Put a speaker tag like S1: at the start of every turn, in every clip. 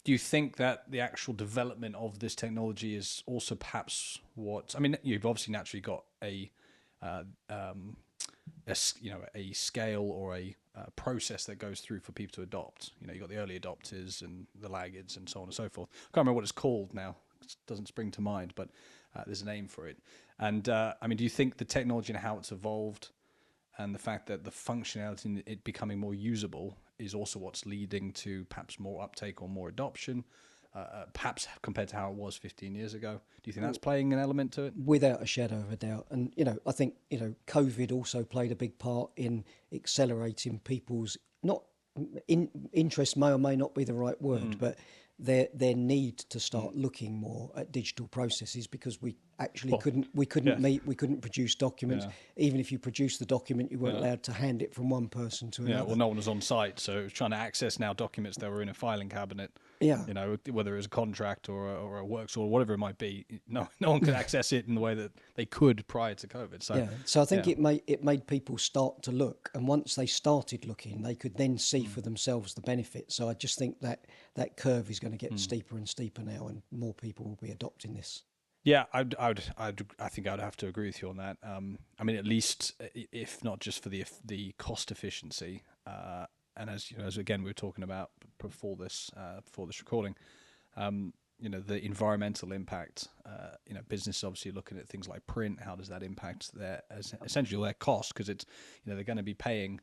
S1: Do you think that the actual development of this technology is also perhaps what, I mean, you've obviously naturally got uh, um, a scale or a process that goes through for people to adopt. You got the early adopters and the laggards and so on and so forth. I can't remember what it's called now. It doesn't spring to mind, but there's a name for it. And I mean, do you think the technology and how it's evolved and the fact that the functionality in it becoming more usable is also what's leading to perhaps more uptake or more adoption, perhaps compared to how it was 15 years ago? Do you think that's playing an element to it?
S2: Without a shadow of a doubt. And, I think, COVID also played a big part in accelerating people's, not interest may or may not be the right word, but their need to start looking more at digital processes, because we actually couldn't meet, we couldn't produce documents. Even if you produced the document, you weren't allowed to hand it from one person to another.
S1: Well, no one was on site, so it was trying to access now documents that were in a filing cabinet.
S2: Yeah.
S1: Whether it was a contract or a works or whatever it might be, no one could access it in the way that they could prior to COVID.
S2: So I think it made people start to look, and once they started looking, they could then see for themselves the benefit. So I just think that curve is going to get steeper and steeper now, and more people will be adopting this.
S1: Yeah, I think I'd have to agree with you on that. I mean, at least if not just for the cost efficiency, and as again we were talking about before this recording, the environmental impact. Business obviously looking at things like print. How does that impact essentially their cost? Because it's they're going to be paying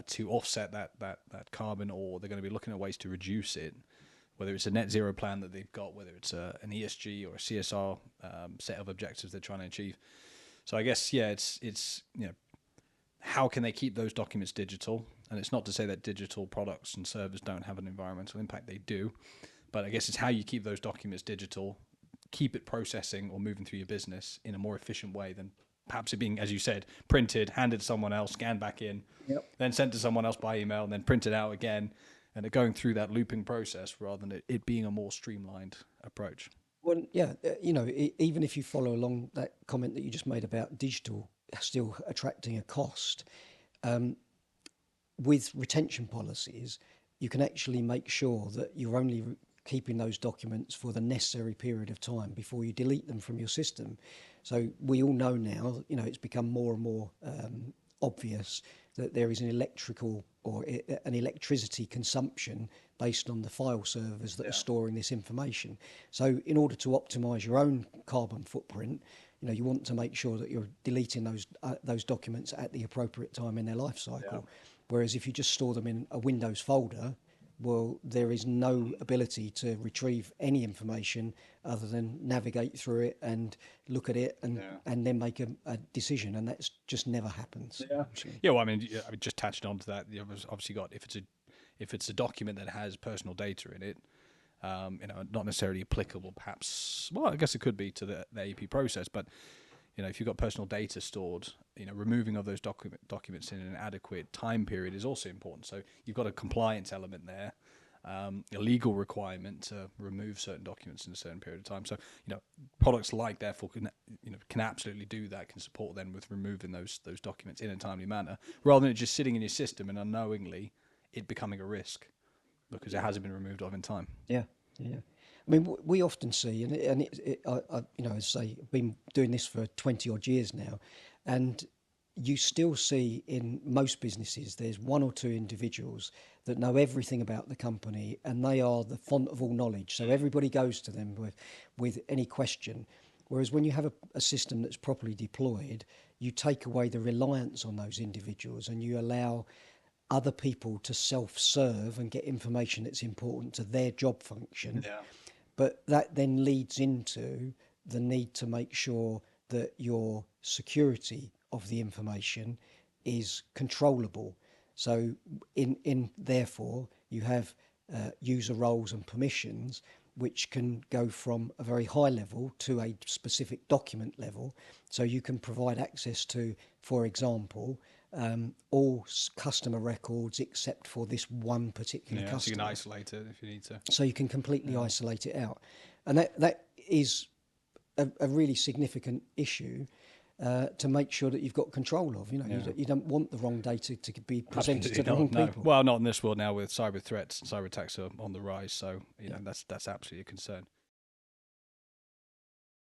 S1: to offset that carbon, or they're going to be looking at ways to reduce it. Whether it's a net zero plan that they've got, whether it's an ESG or a CSR set of objectives they're trying to achieve. So I guess it's how can they keep those documents digital? And it's not to say that digital products and servers don't have an environmental impact; they do. But I guess it's how you keep those documents digital, keep it processing or moving through your business in a more efficient way than perhaps it being, as you said, printed, handed to someone else, scanned back in, then sent to someone else by email, and then printed out again, and it going through that looping process rather than it being a more streamlined approach.
S2: Well, even if you follow along that comment that you just made about digital still attracting a cost, with retention policies, you can actually make sure that you're only keeping those documents for the necessary period of time before you delete them from your system. So we all know now, it's become more and more obvious that there is an electrical or an electricity consumption based on the file servers that are storing this information. So in order to optimize your own carbon footprint, you want to make sure that you're deleting those documents at the appropriate time in their life cycle. Whereas if you just store them in a Windows folder, well, there is no ability to retrieve any information other than navigate through it and look at it and then make a decision, and that's just never happens.
S1: Well, I mean, just touched on to that. You've obviously got if it's a document that has personal data in it, not necessarily applicable, perhaps. Well, I guess it could be to the AP process, but if you've got personal data stored, removing of those documents in an adequate time period is also important. So you've got a compliance element there, a legal requirement to remove certain documents in a certain period of time. So products like therefore can absolutely do that. Can support them with removing those documents in a timely manner, rather than it just sitting in your system and unknowingly it becoming a risk because it hasn't been removed of in time.
S2: Yeah. I mean, we often see, and as I say, I've been doing this for 20 odd years now, and you still see in most businesses there's one or two individuals that know everything about the company, and they are the font of all knowledge. So everybody goes to them with any question. Whereas when you have a system that's properly deployed, you take away the reliance on those individuals and you allow other people to self-serve and get information that's important to their job function. But that then leads into the need to make sure that your security of the information is controllable. So therefore you have user roles and permissions which can go from a very high level to a specific document level. So you can provide access to, for example, all customer records except for this one particular customer.
S1: So you can isolate it if you need to.
S2: So you can completely isolate it out. And that is a really significant issue. to make sure that you've got control of. You don't want the wrong data to be presented to the wrong
S1: no.
S2: people.
S1: Well, not in this world now with cyber threats and cyber attacks are on the rise. So that's absolutely a concern.